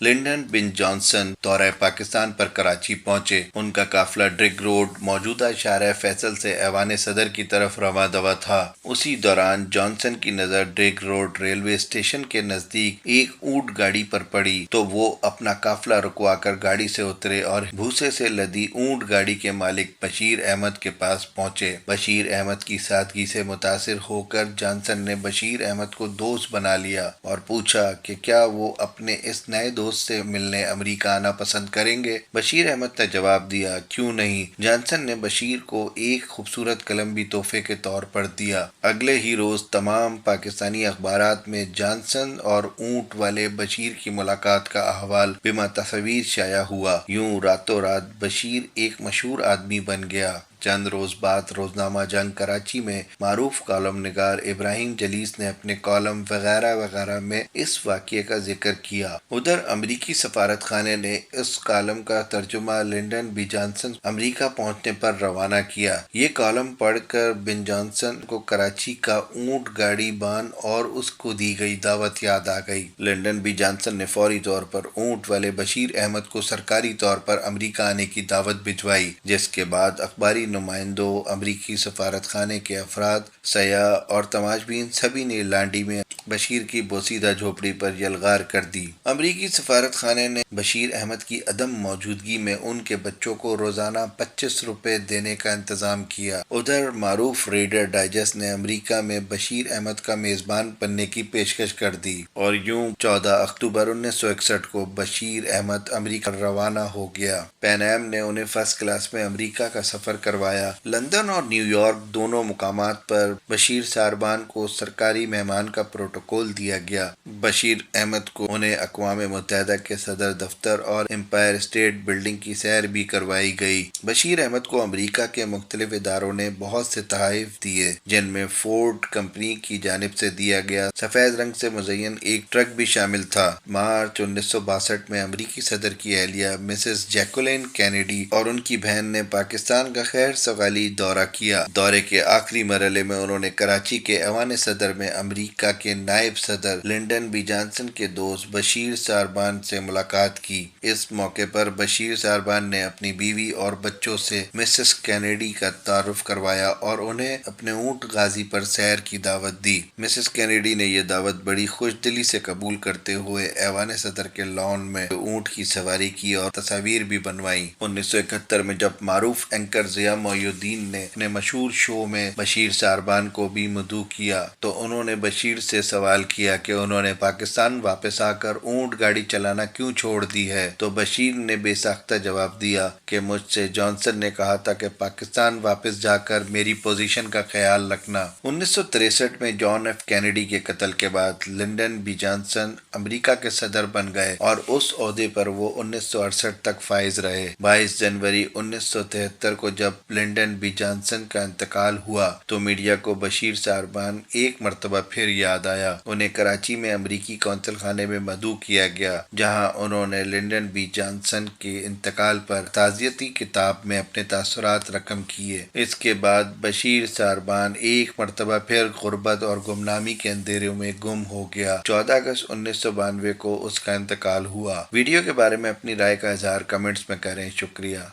London Ben Jonson دورہ پاکستان پر کراچی پہنچے۔ ان کا قافلہ ڈرگ روڈ موجودہ شارع فیصل سے ایوان صدر کی طرف رواں دوا تھا۔ اسی دوران جانسن کی نظر ڈرگ روڈ ریلوے اسٹیشن کے نزدیک ایک اونٹ گاڑی پر پڑی تو وہ اپنا قافلہ رکوا کر گاڑی سے اترے اور بھوسے سے لدی اونٹ گاڑی کے مالک بشیر احمد کے پاس پہنچے۔ بشیر احمد کی سادگی سے متاثر ہو کر جانسن نے بشیر احمد کو دوست بنا لیا اور پوچھا کہ کیا وہ اپنے اس نئے دوست سے ملنے امریکہ آنا پسند کریں گے۔ بشیر احمد نے جواب دیا، کیوں نہیں۔ جانسن نے بشیر کو ایک خوبصورت قلم بھی تحفے کے طور پر دیا۔ اگلے ہی روز تمام پاکستانی اخبارات میں جانسن اور اونٹ والے بشیر کی ملاقات کا احوال بما تصویر شائع ہوا۔ یوں راتوں رات بشیر ایک مشہور آدمی بن گیا۔ چند روز بعد روزنامہ جنگ کراچی میں معروف کالم نگار ابراہیم جلیس نے اپنے کالم وغیرہ وغیرہ میں اس واقعے کا ذکر کیا۔ ادھر امریکی سفارت خانے نے اس کالم کا ترجمہ لنڈن بی جانسن امریکہ پہنچنے پر روانہ کیا۔ یہ کالم پڑھ کر بن جانسن کو کراچی کا اونٹ گاڑی بان اور اس کو دی گئی دعوت یاد آ گئی۔ لنڈن بی جانسن نے فوری طور پر اونٹ والے بشیر احمد کو سرکاری طور پر امریکہ آنے کی دعوت بھجوائی، جس کے بعد اخباری نمائندوں، امریکی سفارت خانے کے افراد، سیاح اور تماشبین سبھی نے لانڈی میں بشیر کی بوسیدہ جھوپڑی پر یلغار کر دی۔ امریکی سفارت خانے نے بشیر احمد کی عدم موجودگی میں ان کے بچوں کو روزانہ 25 روپے دینے کا انتظام کیا۔ ادھر معروف ریڈر ڈائجسٹ نے امریکہ میں بشیر احمد کا میزبان بننے کی پیشکش کر دی اور یوں 14 اکتوبر 1961 کو بشیر احمد امریکہ روانہ ہو گیا۔ پین ایم نے انہیں فرسٹ کلاس میں امریکہ کا سفر کروایا۔ لندن اور نیو یارک دونوں مقامات پر بشیر صاحبان کو سرکاری مہمان کا پروٹوکول دیا گیا۔ بشیر احمد کو انہیں اقوام متحدہ کے صدر دفتر اور امپائر اسٹیٹ بلڈنگ کی سیر بھی کروائی گئی۔ بشیر احمد کو امریکہ کے مختلف اداروں نے بہت سے تحائف دیے، جن میں فورڈ کمپنی کی جانب سے دیا گیا سفید رنگ سے مزین ایک ٹرک بھی شامل تھا۔ مارچ 1962 میں امریکی صدر کی اہلیہ مسز جیکولین کینیڈی اور ان کی بہن نے پاکستان کا خیر سگالی دورہ کیا۔ دورے کے آخری مرحلے میں انہوں نے کراچی کے ایوان صدر میں امریکہ کے نائب صدر لنڈن بی جانسن کے دوست بشیر صاحبان سے ملاقات کی۔ اس موقع پر بشیر صاحبان نے اپنی بیوی اور بچوں سے مسز کینیڈی کا تعارف کروایا اور انہیں اپنے اونٹ غازی پر سیر کی دعوت دی۔ مسز کینیڈی نے یہ دعوت بڑی خوش دلی سے قبول کرتے ہوئے ایوان صدر کے لان میں اونٹ کی سواری کی اور تصاویر بھی بنوائیں۔ 1971 میں جب معروف اینکر ضیاء محی الدین نے اپنے مشہور شو میں بشیر صاحبان کو بھی مدعو کیا تو انہوں نے بشیر سے سوال کیا کہ انہوں نے پاکستان واپس آ کر اونٹ گاڑی چلانا کیوں چھوڑ دی ہے، تو بشیر نے بے ساختہ جواب دیا کہ مجھ سے جانسن نے کہا تھا کہ پاکستان واپس جا کر میری پوزیشن کا خیال رکھنا۔ 1963 میں جان ایف کینیڈی کے قتل کے بعد لنڈن بی جانسن امریکہ کے صدر بن گئے اور اس عہدے پر وہ 1968 تک فائز رہے۔ 22 جنوری 1973 کو جب لنڈن بی جانسن کا انتقال ہوا تو میڈیا کو بشیر صاحبان ایک مرتبہ پھر یاد آیا۔ انہیں کراچی میں امریکی قونصل خانے میں مدعو کیا گیا، جہاں انہوں نے لنڈن بی جانسن کے انتقال پر تعزیتی کتاب میں اپنے تاثرات رقم کیے۔ اس کے بعد بشیر صاحبان ایک مرتبہ پھر غربت اور گمنامی کے اندھیروں میں گم ہو گیا۔ 14 اگست 1992 کو اس کا انتقال ہوا۔ ویڈیو کے بارے میں اپنی رائے کا اظہار کمنٹس میں کریں۔ شکریہ۔